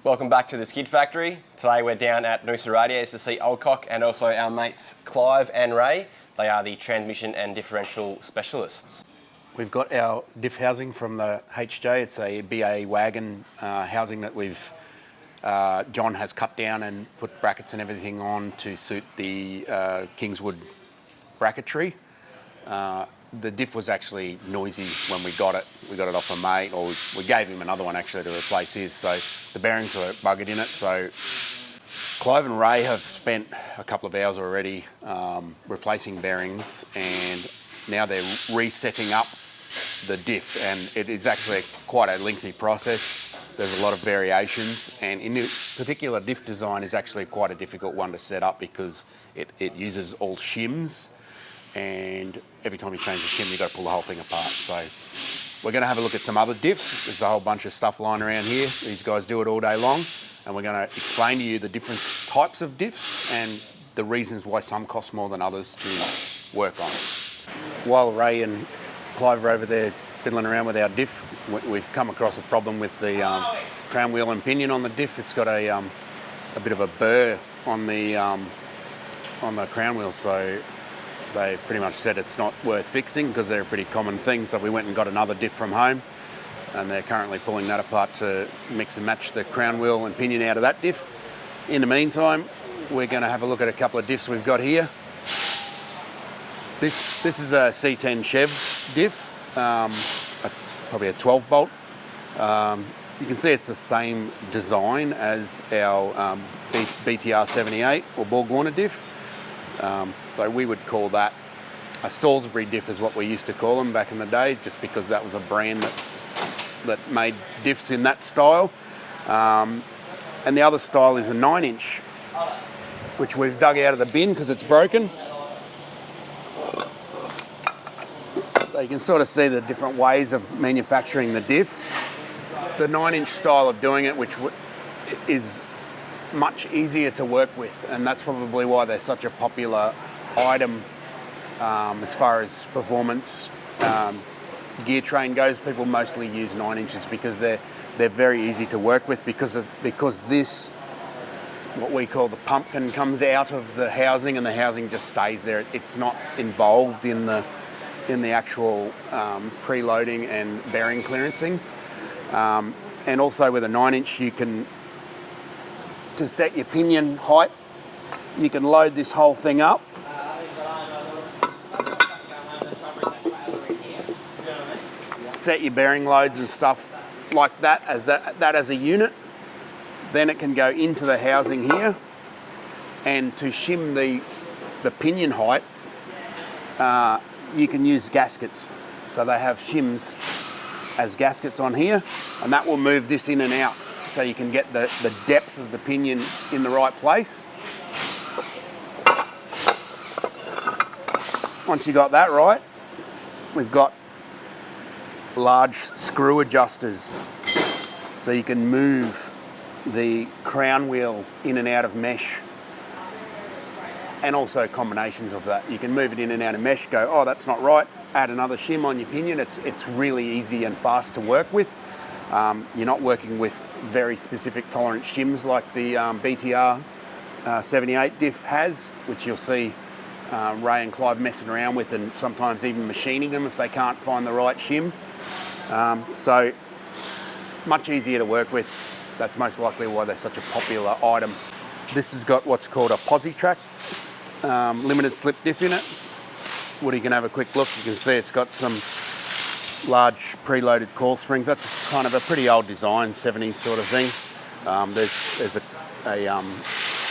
Welcome back to the Skid Factory. Today we're down at Noosa Radiators to see Oldcock and also our mates Clive and Ray. They are the transmission and differential specialists. We've got our diff housing from the HJ. It's a BA wagon housing that John has cut down and put brackets and everything on to suit the Kingswood bracketry. The diff was actually noisy when we got it. We got it off a mate, or we gave him another one actually to replace his, so the bearings were buggered in it. So Clive and Ray have spent a couple of hours already replacing bearings, and now they're resetting up the diff, and it is actually quite a lengthy process. There's a lot of variations, and in this particular diff design is actually quite a difficult one to set up because it uses all shims, and every time you change the shim, you've got to pull the whole thing apart. So we're going to have a look at some other diffs. There's a whole bunch of stuff lying around here. These guys do it all day long, and we're going to explain to you the different types of diffs and the reasons why some cost more than others to work on. While Ray and Clive are over there fiddling around with our diff, we've come across a problem with the crown wheel and pinion on the diff. It's got a bit of a burr on the crown wheel, so they've pretty much said it's not worth fixing because they're a pretty common thing. So we went and got another diff from home, and they're currently pulling that apart to mix and match the crown wheel and pinion out of that diff. In the meantime, we're going to have a look at a couple of diffs we've got here. This is a C10 Chev diff, probably a 12 bolt. You can see it's the same design as our BTR78 or Borg Warner diff. So we would call that a Salisbury diff is what we used to call them back in the day, just because that was a brand that made diffs in that style. And the other style is a 9-inch, which we've dug out of the bin because it's broken. So you can sort of see the different ways of manufacturing the diff. The 9-inch style of doing it, which is much easier to work with, and that's probably why they're such a popular item as far as performance gear train goes. People mostly use 9 inches because they're very easy to work with because this, what we call the pumpkin, comes out of the housing and the housing just stays there. It's not involved in the actual preloading and bearing clearancing. And also with a 9-inch, you can, to set your pinion height, you can load this whole thing up. Set your bearing loads and stuff like that as a unit. Then it can go into the housing here, and to shim the pinion height, you can use gaskets. So they have shims as gaskets on here, and that will move this in and out, so you can get the depth of the pinion in the right place. Once you got that right, we've got large screw adjusters, so you can move the crown wheel in and out of mesh, and also combinations of that. You can move it in and out of mesh, go, oh, that's not right, add another shim on your pinion. It's really easy and fast to work with. You're not working with very specific tolerance shims like the BTR78 Diff has, which you'll see Ray and Clive messing around with, and sometimes even machining them if they can't find the right shim. So much easier to work with. That's most likely why they're such a popular item. This has got what's called a posi track limited slip diff in it. Woody can have a quick look. You can see it's got some large preloaded coil springs. That's kind of a pretty old design, 70s sort of thing. There's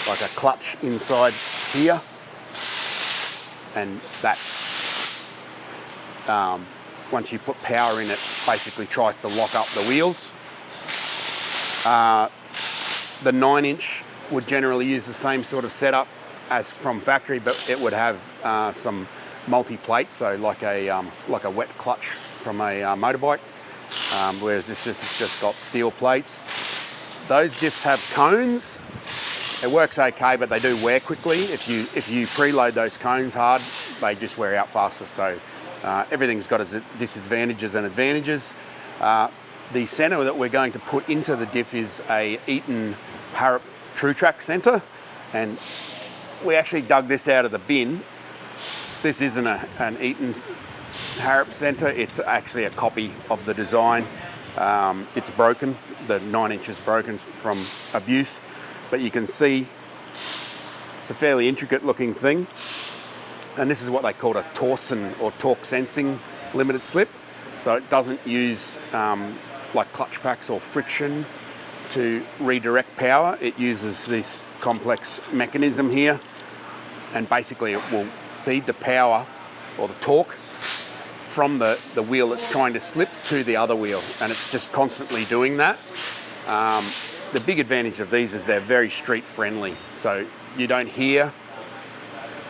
like a clutch inside here, and that once you put power in, it basically tries to lock up the wheels. The 9-inch would generally use the same sort of setup as from factory, but it would have some multi-plates, so like a wet clutch from a motorbike, whereas this just got steel plates. Those diffs have cones. It works okay, but they do wear quickly. If you preload those cones hard, they just wear out faster. So everything's got its disadvantages and advantages. The centre that we're going to put into the diff is a Eaton Harrop TrueTrack centre, and we actually dug this out of the bin. This isn't an Eaton Harrop centre, it's actually a copy of the design. It's broken, the 9 inches broken from abuse, but you can see it's a fairly intricate looking thing. And this is what they call a Torsen or torque sensing limited slip. So it doesn't use like clutch packs or friction to redirect power. It uses this complex mechanism here, and basically it will feed the power or the torque from the wheel that's trying to slip to the other wheel, and it's just constantly doing that. The big advantage of these is they're very street friendly, so you don't hear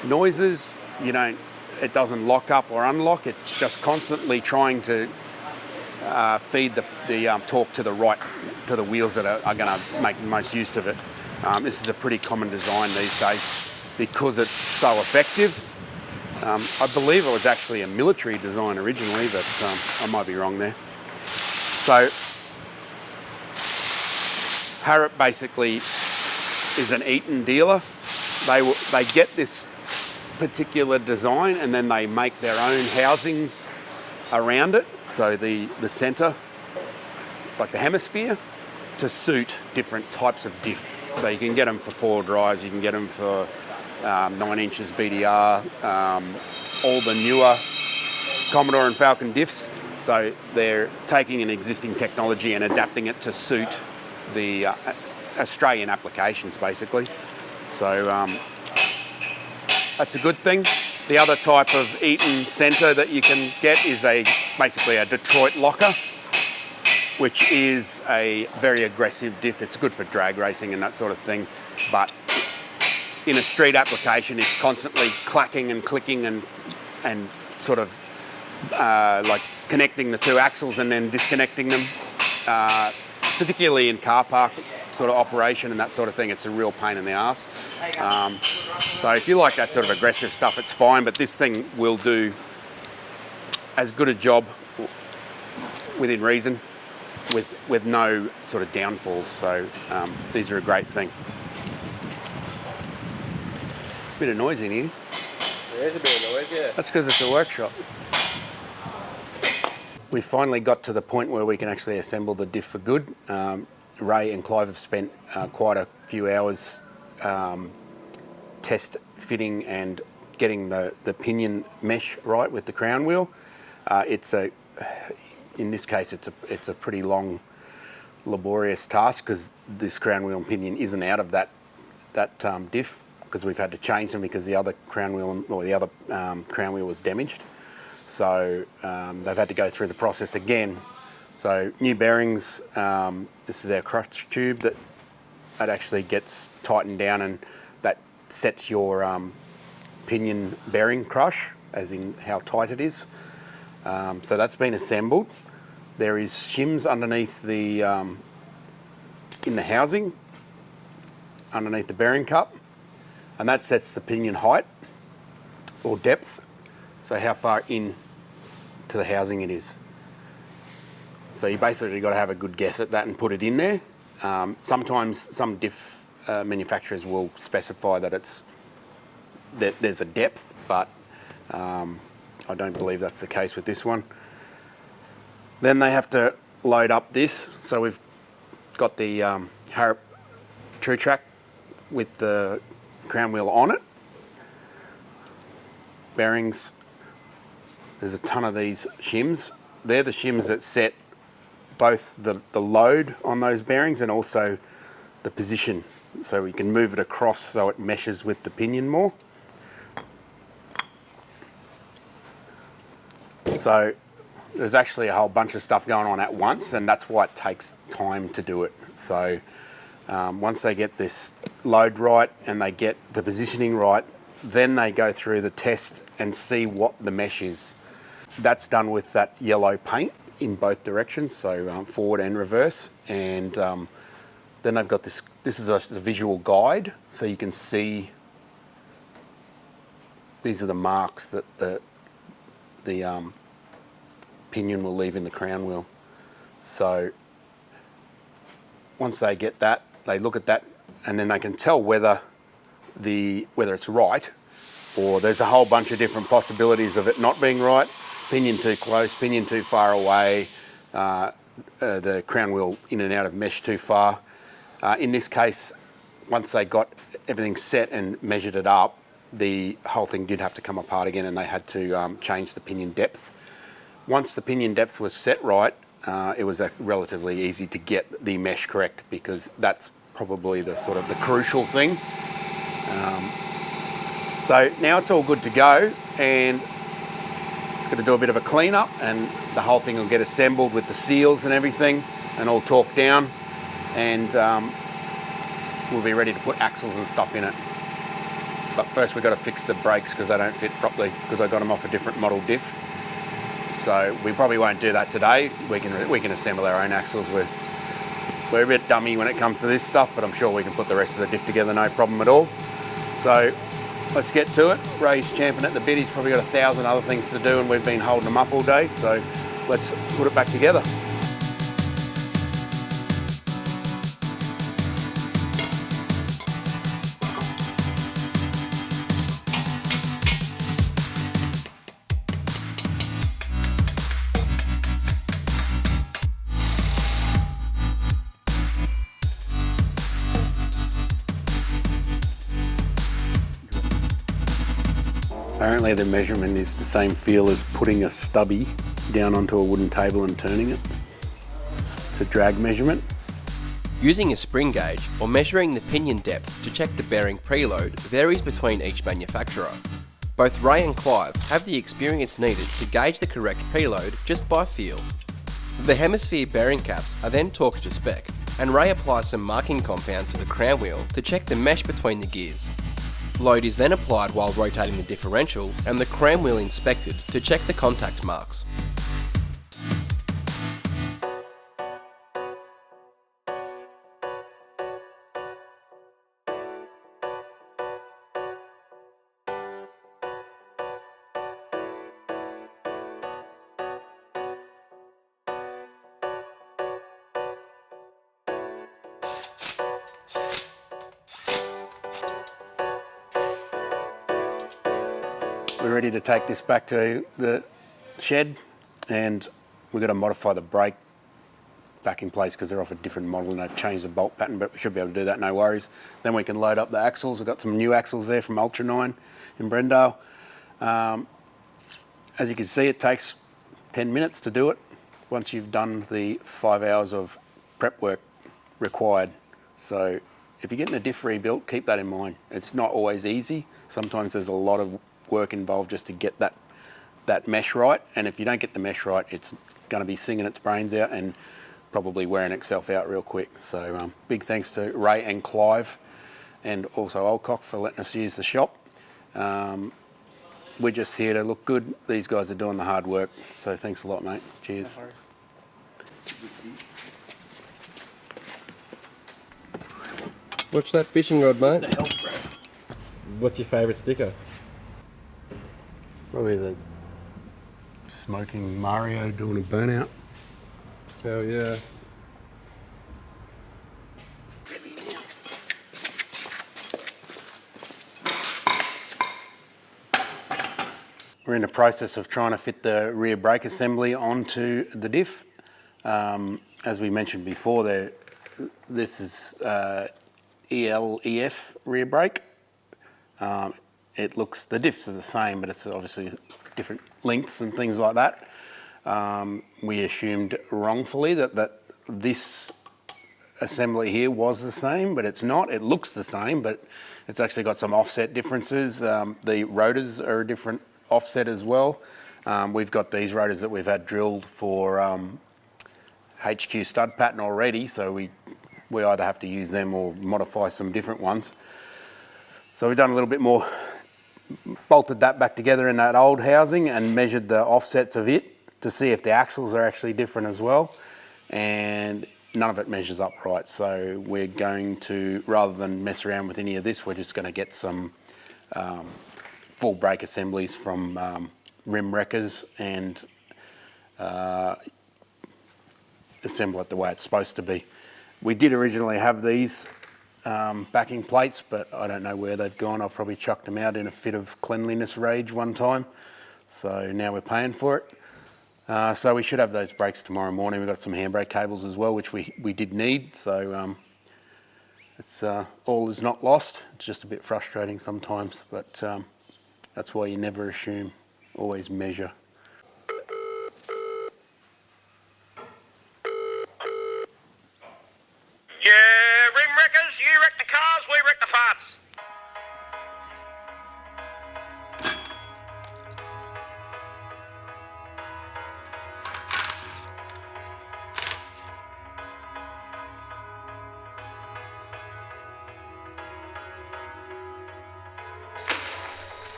noises, it doesn't lock up or unlock, it's just constantly trying to feed the torque to the right, to the wheels that are going to make the most use of it. This is a pretty common design these days because it's so effective. I believe it was actually a military design originally, but I might be wrong there. So Harrop basically is an Eaton dealer. They get this particular design and then they make their own housings around it. So the centre, like the hemisphere, to suit different types of diff. So you can get them for 4 drives, you can get them for 9 inches BTR, all the newer Commodore and Falcon diffs. So they're taking an existing technology and adapting it to suit the Australian applications, basically. So that's a good thing. The other type of Eaton centre that you can get is basically a Detroit locker, which is a very aggressive diff. It's good for drag racing and that sort of thing, but in a street application, it's constantly clacking and clicking and sort of like connecting the 2 axles and then disconnecting them, particularly in car park sort of operation and that sort of thing. It's a real pain in the ass. So if you like that sort of aggressive stuff, it's fine, but this thing will do as good a job within reason with no sort of downfalls. So these are a great thing. Bit of noise in here. There is a bit of noise, yeah. That's because it's a workshop. We finally got to the point where we can actually assemble the diff for good. Ray and Clive have spent quite a few hours test fitting and getting the pinion mesh right with the crown wheel. In this case, it's a pretty long, laborious task because this crown wheel and pinion isn't out of that diff, because we've had to change them because the other crown wheel was damaged. So they've had to go through the process again. So new bearings, this is our crutch tube that actually gets tightened down, and that sets your pinion bearing crush, as in how tight it is. So that's been assembled. There is shims underneath in the housing, underneath the bearing cup, and that sets the pinion height or depth, so how far in to the housing it is. So you basically got to have a good guess at that and put it in there. Sometimes some diff manufacturers will specify that there's a depth, but I don't believe that's the case with this one. Then they have to load up this. So we've got the Harrop TrueTrack with the crown wheel on it. Bearings, there's a ton of these shims. They're the shims that set both the load on those bearings and also the position. So we can move it across so it meshes with the pinion more. So there's actually a whole bunch of stuff going on at once, and that's why it takes time to do it. So once they get this load right and they get the positioning right, then they go through the test and see what the mesh is. That's done with that yellow paint in both directions, so forward and reverse. And then they've got this is a visual guide, so you can see these are the marks that the pinion will leave in the crown wheel. So once they get that, they look at that, and then they can tell whether it's right, or there's a whole bunch of different possibilities of it not being right. Pinion too close, pinion too far away, the crown wheel in and out of mesh too far. In this case, once they got everything set and measured it up, the whole thing did have to come apart again, and they had to change the pinion depth. Once the pinion depth was set right, it was relatively easy to get the mesh correct, because that's probably the sort of the crucial thing. So now it's all good to go, and going to do a bit of a clean up, and the whole thing will get assembled with the seals and everything, and all torqued down, and we'll be ready to put axles and stuff in it. But first we've got to fix the brakes, because they don't fit properly, because I got them off a different model diff. So we probably won't do that today. We can assemble our own axles. We're a bit dummy when it comes to this stuff, but I'm sure we can put the rest of the diff together, no problem at all. So let's get to it. Ray's champing at the bit. He's probably got 1,000 other things to do, and we've been holding them up all day. So let's put it back together. Apparently the measurement is the same feel as putting a stubby down onto a wooden table and turning it. It's a drag measurement. Using a spring gauge or measuring the pinion depth to check the bearing preload varies between each manufacturer. Both Ray and Clive have the experience needed to gauge the correct preload just by feel. The hemisphere bearing caps are then torqued to spec, and Ray applies some marking compound to the crown wheel to check the mesh between the gears. Load is then applied while rotating the differential, and the crown wheel inspected to check the contact marks. We're ready to take this back to the shed, and we've got to modify the brake back in place because they're off a different model and they've changed the bolt pattern, but we should be able to do that, no worries. Then we can load up the axles. We've got some new axles there from Ultra 9 in Brendale. As you can see, it takes 10 minutes to do it once you've done the 5 hours of prep work required. So if you're getting a diff rebuilt, keep that in mind. It's not always easy. Sometimes there's a lot of work involved just to get that mesh right, and if you don't get the mesh right, it's going to be singing its brains out and probably wearing itself out real quick. So big thanks to Ray and Clive, and also Oldcock for letting us use the shop. We're just here to look good. These guys are doing the hard work, so thanks a lot, mate. Cheers. Watch that fishing rod, mate. The hell, bro? What's your favourite sticker? Probably the smoking Mario doing a burnout. Hell yeah. We're in the process of trying to fit the rear brake assembly onto the diff. As we mentioned before, this is EF rear brake. The diffs are the same, but it's obviously different lengths and things like that. We assumed wrongfully that this assembly here was the same, but it's not. It looks the same, but it's actually got some offset differences. The rotors are a different offset as well. We've got these rotors that we've had drilled for HQ stud pattern already, so we either have to use them or modify some different ones. So we've done a little bit more, bolted that back together in that old housing and measured the offsets of it to see if the axles are actually different as well, and none of it measures up right. So we're going to, rather than mess around with any of this, we're just going to get some full brake assemblies from rim wreckers and assemble it the way it's supposed to be. We did originally have these backing plates, but I don't know where they've gone. I've probably chucked them out in a fit of cleanliness rage one time. So now we're paying for it. So we should have those brakes tomorrow morning. We've got some handbrake cables as well, which we did need. So it's all is not lost. It's just a bit frustrating sometimes, but that's why you never assume, always measure. Yeah, rim wreckers, you wreck the cars, we wreck the parts.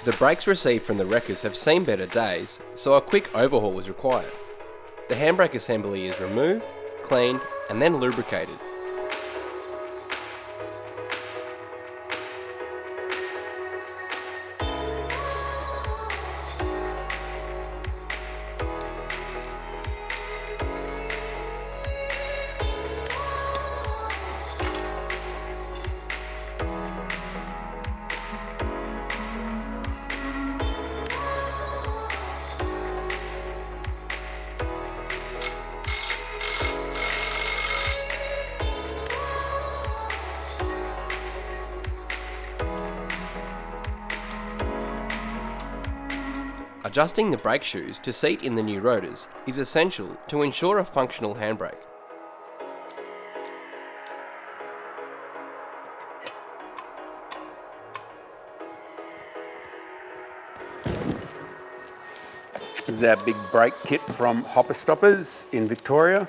The brakes received from the wreckers have seen better days, so a quick overhaul was required. The handbrake assembly is removed, cleaned, and then lubricated. Adjusting the brake shoes to seat in the new rotors is essential to ensure a functional handbrake. This is our big brake kit from Hopper Stoppers in Victoria.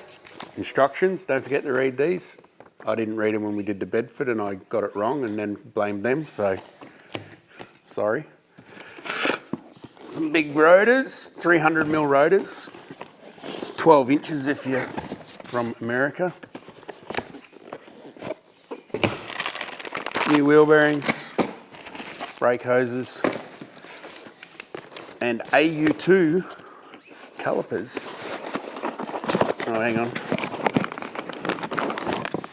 Instructions, don't forget to read these. I didn't read them when we did the Bedford and I got it wrong and then blamed them, so sorry. Some big rotors, 300mm rotors. It's 12 inches if you're from America. New wheel bearings, brake hoses, and AU2 calipers. Oh, hang on.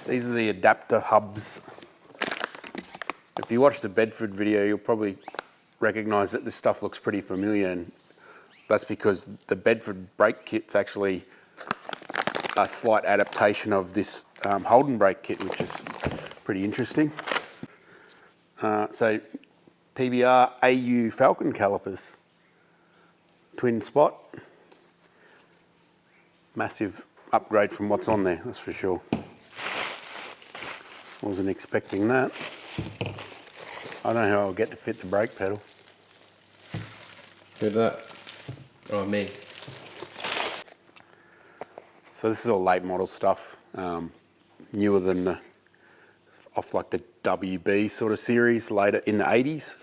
These are the adapter hubs. If you watch the Bedford video, you'll probably recognise that this stuff looks pretty familiar, and that's because the Bedford brake kit's actually a slight adaptation of this Holden brake kit, which is pretty interesting. So PBR AU Falcon calipers, twin spot, massive upgrade from what's on there, that's for sure. Wasn't expecting that. I don't know how I'll get to fit the brake pedal. Who's that? Oh, me. So this is all late model stuff, newer than the, off like the WB sort of series, later in the 80s.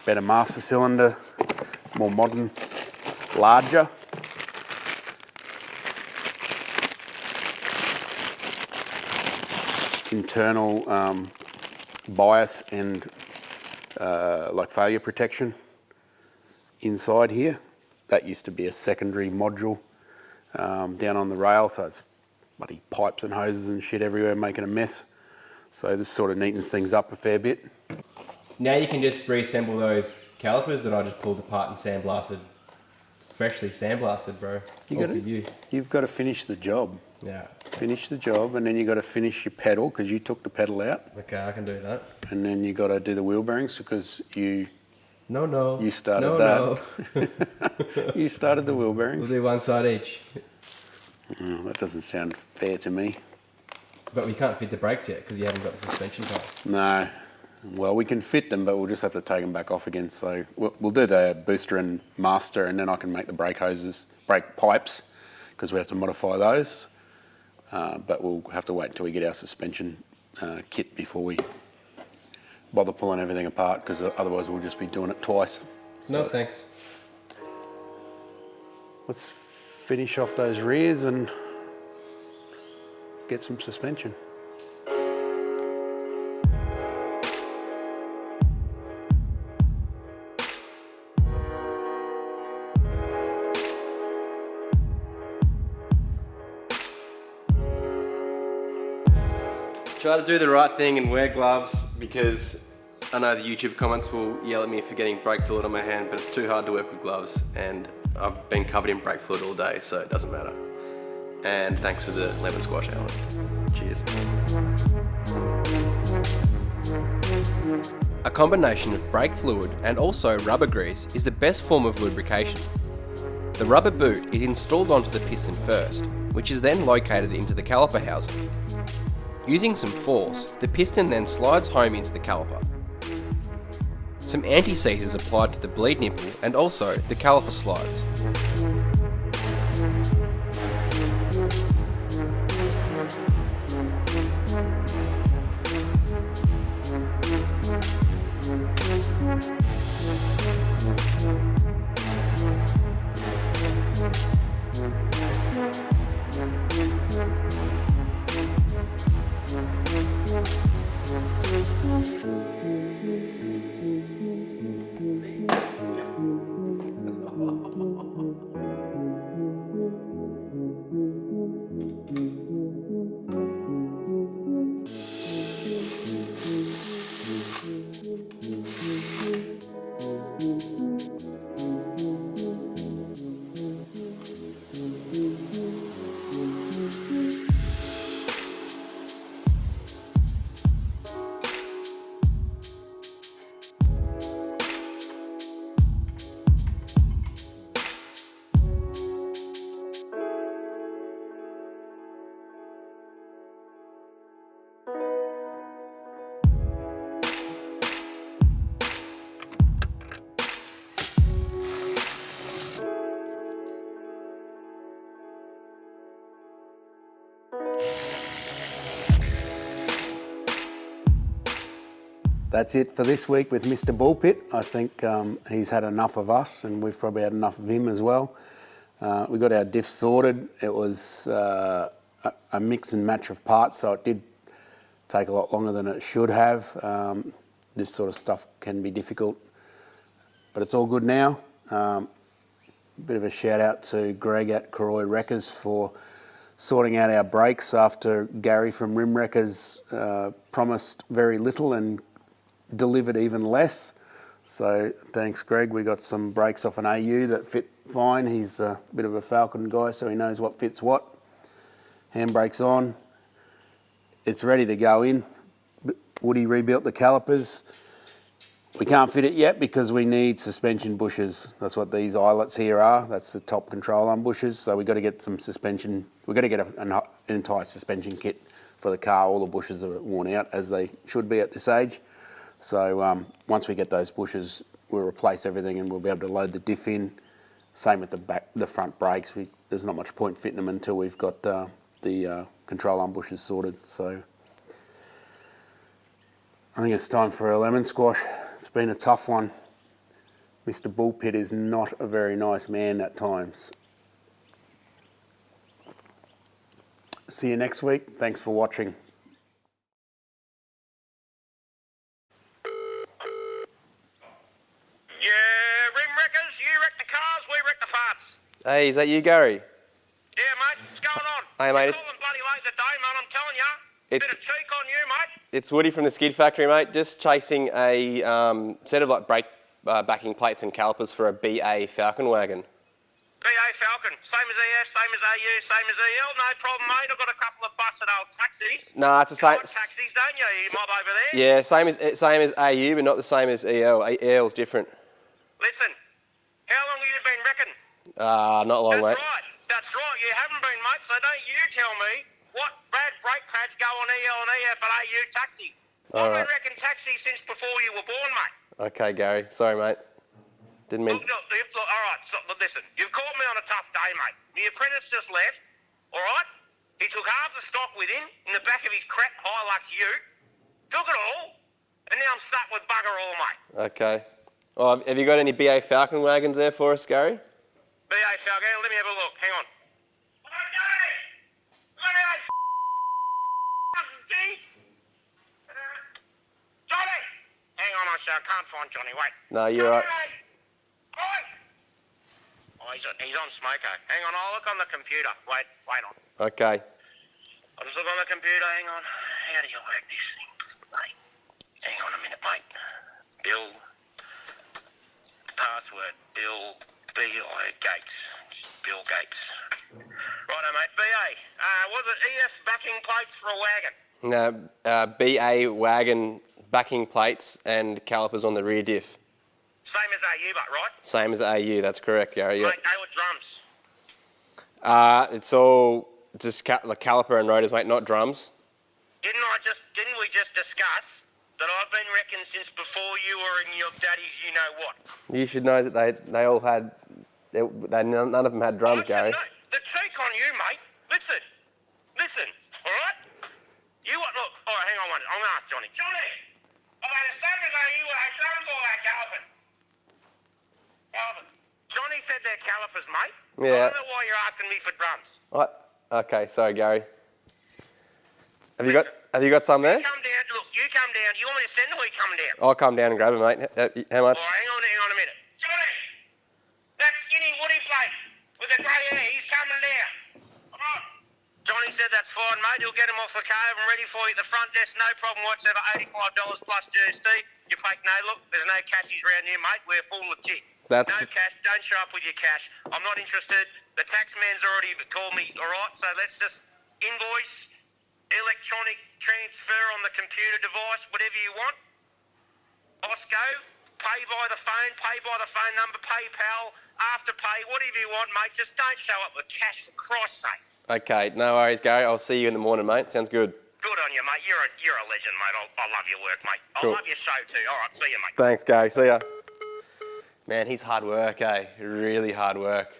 Better master cylinder, more modern, larger. Internal bias and like failure protection inside here. That used to be a secondary module down on the rail, so it's bloody pipes and hoses and shit everywhere making a mess. So this sort of neatens things up a fair bit. Now you can just reassemble those calipers that I just pulled apart and sandblasted. Freshly sandblasted, bro. You've got to finish the job. Yeah. Finish the job, and then you got to finish your pedal because you took the pedal out. Okay, I can do that. And then you got to do the wheel bearings because you started No. You started the wheel bearings. We'll do one side each. Oh, that doesn't sound fair to me. But we can't fit the brakes yet because you haven't got the suspension parts. No. Well, we can fit them, but we'll just have to take them back off again. So we'll do the booster and master, and then I can make the brake hoses, brake pipes, because we have to modify those. But we'll have to wait until we get our suspension kit before we bother pulling everything apart, because otherwise we'll just be doing it twice. No, thanks. Let's finish off those rears and get some suspension. Try to do the right thing and wear gloves, because I know the YouTube comments will yell at me for getting brake fluid on my hand, but it's too hard to work with gloves, and I've been covered in brake fluid all day, so it doesn't matter. And thanks for the lemon squash, Alan. Cheers. A combination of brake fluid and also rubber grease is the best form of lubrication. The rubber boot is installed onto the piston first, which is then located into the caliper housing. Using some force, the piston then slides home into the caliper. Some anti-seize is applied to the bleed nipple and also the caliper slides. That's it for this week with Mr. Bullpit. I think he's had enough of us, and we've probably had enough of him as well. We got our diff sorted. It was a mix and match of parts, so it did take a lot longer than it should have. This sort of stuff can be difficult, but it's all good now. Bit of a shout out to Greg at Karoy Wreckers for sorting out our brakes after Gary from Rim Wreckers promised very little and delivered even less. So thanks, Greg. We got some brakes off an AU that fit fine. He's a bit of a Falcon guy, so he knows what fits what. Handbrake's on. It's ready to go in. Woody rebuilt the calipers. We can't fit it yet because we need suspension bushes. That's what these eyelets here are. That's the top control arm bushes. So we've got to get some suspension. We've got to get an entire suspension kit for the car. All the bushes are worn out, as they should be at this age. So once we get those bushes, we'll replace everything and we'll be able to load the diff in. Same with the front brakes. There's not much point fitting them until we've got the control arm bushes sorted. So I think it's time for a lemon squash. It's been a tough one. Mr. Bullpit is not a very nice man at times. See you next week. Thanks for watching. Hey, is that you, Gary? Yeah, mate. What's going on? Hey, mate. You're calling bloody late today, man. I'm telling you. Bit of cheek on you, mate. It's Woody from the Skid Factory, mate. Just chasing a set of like brake backing plates and calipers for a BA Falcon wagon. BA Falcon. Same as EF, same as AU, same as EL. No problem, mate. I've got a couple of busted old taxis. Nah, it's the same. You like taxis, don't you? You mob over there. Yeah, same as AU, but not the same as EL. EL's different. Listen, how long have you been wrecking? Not long, mate. That's right. You haven't been, mate. So don't you tell me what bad brake pads go on EL and EF and AU taxi. I've been wrecking taxis since before you were born, mate. Okay, Gary. Sorry, mate. Didn't mean... Look, all right, so, listen. You've caught me on a tough day, mate. The apprentice just left, all right? He took half the stock with him in the back of his crap Hilux ute, took it all, and now I'm stuck with bugger all, mate. Okay. Oh, have you got any BA Falcon wagons there for us, Gary? BA Falcon, let me have a look. Hang on. Okay. Look at that thing. Johnny! Hang on, I can't find Johnny. Wait. No, you're right. Oi! Oh, he's on smoker. Hang on, I'll look on the computer. Wait on. Okay. I'll just look on the computer. Hang on. how do you work these things, mate? Hang on a minute, mate. Bill, password, Bill, B.I. Gates. Bill Gates. Righto, mate. BA, was it EF backing plates for a wagon? No, BA wagon backing plates and calipers on the rear diff. Same as AU, but right? Same as AU, that's correct, Gary. Yeah. Mate, they were drums. It's all just the caliper and rotors, mate, not drums. Didn't we just discuss that I've been wrecking since before you were in your daddy's you know what? You should know that they all had, none of them had drums, Gary. No, the cheek on you, mate. Listen, all right? You what? Look, all right, hang on one. I'm going to ask Johnny. Johnny, I've had a same as you had drums or that calipers? Calipers. Johnny said they're calipers, mate. Yeah. I don't know why you're asking me for drums. What? Okay, sorry, Gary. Have you got some there? You come down. Look, you come down. Do you want me to send or are you coming down? I'll come down and grab it, mate. How much? All right, hang on a minute. Johnny, that skinny woody plate with the grey hair, he's coming down. All right. Johnny said that's fine, mate. He'll get him off the cove and ready for you at the front desk. No problem whatsoever. $85 plus GST. You pay no look. There's no cashies around here, mate. We're full of jig. No cash. Don't show up with your cash. I'm not interested. The tax man's already called me. All right. So let's just invoice, electronic transfer on the computer device, whatever you want. Osco, pay by the phone number, PayPal, Afterpay, whatever you want, mate. Just don't show up with cash for Christ's sake. Okay, no worries, Gary. I'll see you in the morning, mate. Sounds good. Good on you, mate. You're a legend, mate. I love your work, mate. I Cool. love your show too. All right, see you, mate. Thanks, Gary. See ya. Man, he's hard work, eh? Really hard work.